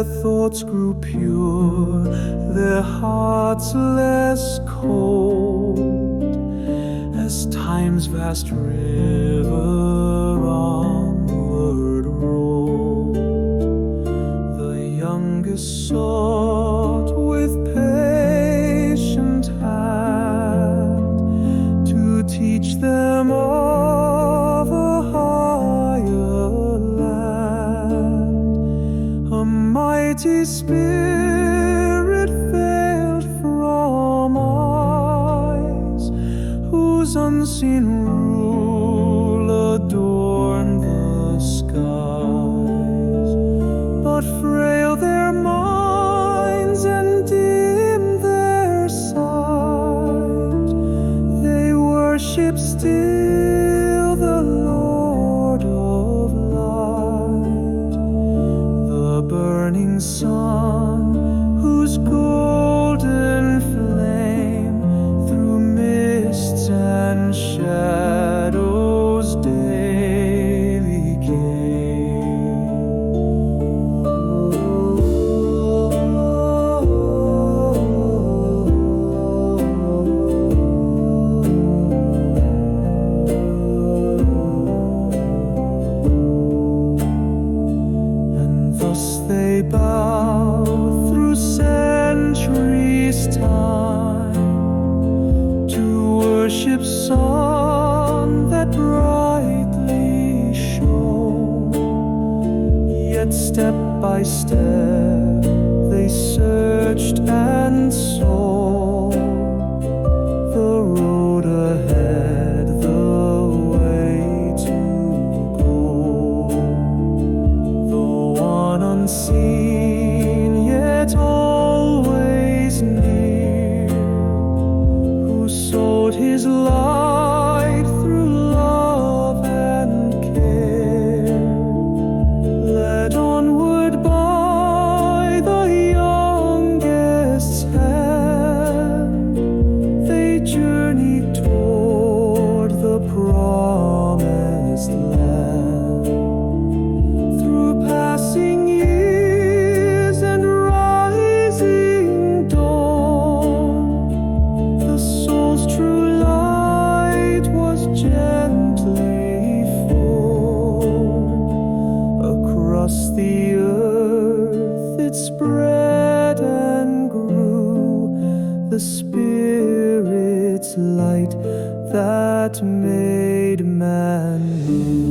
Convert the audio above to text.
their thoughts grew pure, their hearts less cold, as time's vast river onward rolled. The youngest sought with patient hand to teach them of a higher land. A mighty spirit veiled from eyes whose unseen rule adorned the skies. But frail their minds and dim their sight, they worship still the Lord of light. The burning sun, whose golden flame through mists and shadows daily came. And thus they bow through centuries' time to worship sun that brightly shone. Yet step by step they searched and saw the road ahead, the way to go. The one unseen yet always near, who sought his light through love and care. Led onward by the youngest's hand, they journeyed toward the promised land. Through passing years and rising dawn, the soul's true light was gently formed. Across the earth it spread and grew, the Spirit's light that made man new.